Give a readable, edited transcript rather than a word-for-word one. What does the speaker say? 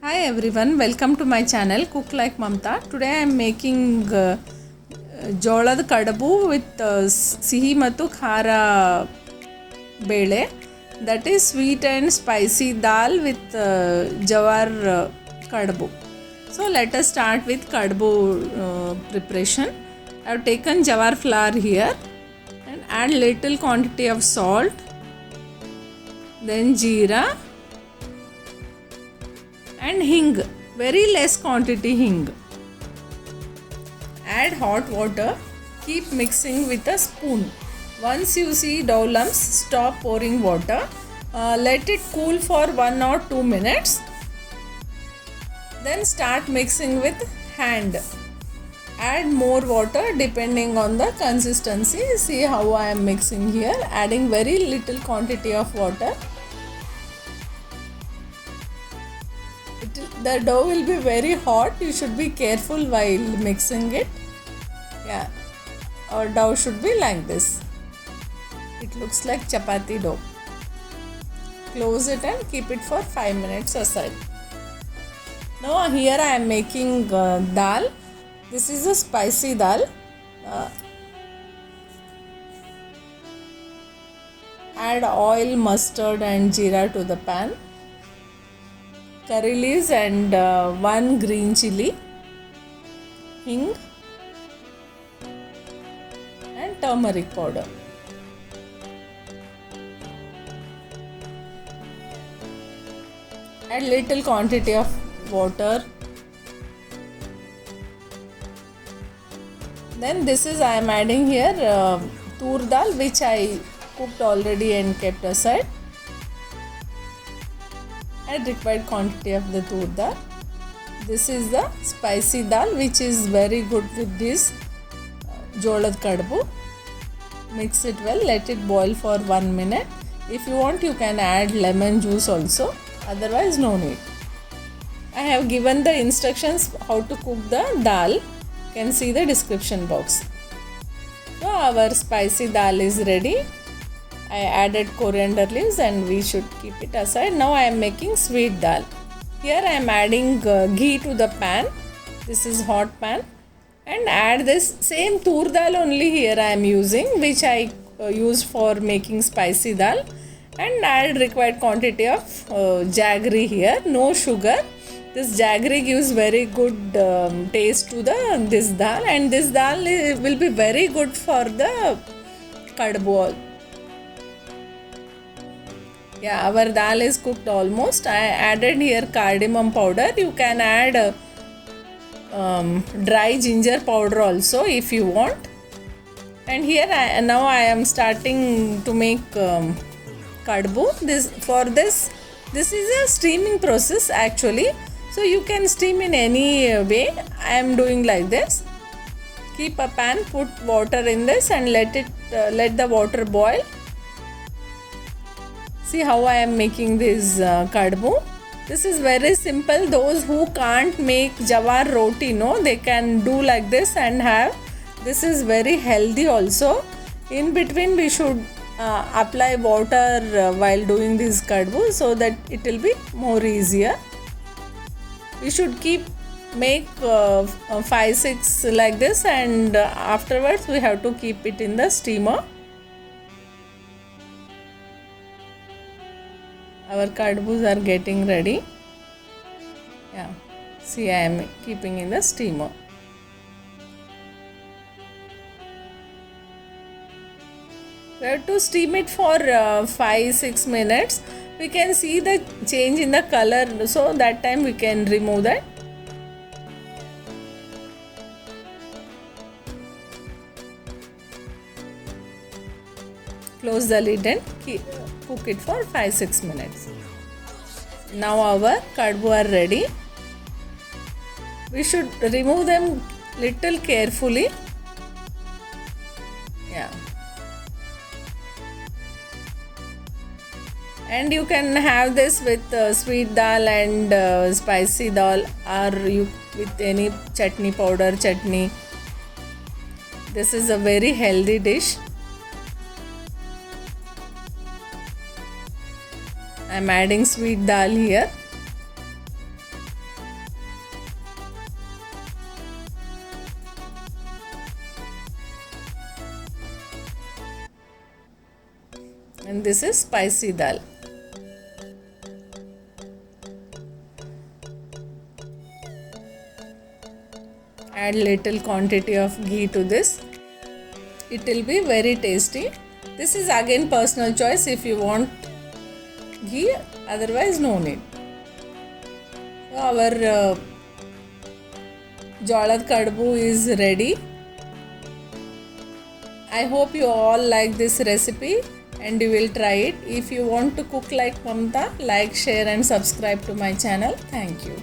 Hi everyone, welcome to my channel Cook Like Mamta. Today I am making ಜೋಳದ ಕಡುಬು with ಸಿಹಿ ಮತ್ತು ಖಾರ ಬೇಳೆ, that is sweet and spicy dal with jawar ಕಡುಬು. So let us start with ಕಡುಬು preparation. I have taken jawar flour here and add little quantity of salt, then jeera and hing, very less quantity hing. Add hot water, keep mixing with a spoon. Once you see dough lumps, stop pouring water. Let it cool for 1 or 2 minutes. Then start mixing with hand. Add more water depending on the consistency. See how I am mixing here, adding very little quantity of water. The dough will be very hot. You should be careful while mixing it. Yeah, our dough should be like this. It looks like chapati dough. Close it and keep it for 5 minutes aside. Now here I am making dal. This is a spicy dal. Add oil, mustard and jeera to the pan. Curry leaves and 1 green chili, hing and turmeric powder. Add little quantity of water. Then this is I am adding here tur dal, which I cooked already and kept aside. Add required quantity of the tur dal. This is the spicy dal, which is very good with this jolad kadbu. Mix it well, let it boil for 1 minute. If you want, you can add lemon juice also, otherwise no need. I have given the instructions how to cook the dal. You can see the description box. So our spicy dal is ready. I added coriander leaves and we should keep it aside. Now I am making sweet dal. Here I am adding ghee to the pan. This is hot pan, and add this same tur dal only here I am using, which I used for making spicy dal, and add required quantity of jaggery here. No sugar. This jaggery gives very good taste to this dal, and this dal will be very good for the kadbu. Yeah, our dal is cooked almost. I added here cardamom powder. You can add dry ginger powder also if you want. And here now I am starting to make kadbu. This is a steaming process actually. So you can steam in any way. I am doing like this. Keep a pan, put water in this and let the water boil. See how I am making this kadbu. This is very simple. Those who can't make jawar roti, they can do like this and have. This is very healthy also. In between we should apply water while doing this kadbu, so that it will be more easier. We should make 5-6 like this, and afterwards we have to keep it in the steamer. Our kadbus are getting ready. Yeah, see I am keeping in the steamer. We have to steam it for 5-6 minutes. We can see the change in the color, so that time we can remove that. Close the lid and cook it for 5-6 minutes. Now our kadbu are ready. We should remove them little carefully. Yeah. And you can have this with sweet dal and spicy dal, or you with any chutney powder chutney. This is a very healthy dish. I am adding sweet dal here. and this is spicy dal. Add little quantity of ghee to this. It will be very tasty. This is again personal choice, if you want ghee, otherwise no need. So our jolad kadbu is ready. I hope you all like this recipe and you will try it. If you want to cook like Mamta, like, share and subscribe to my channel. Thank you.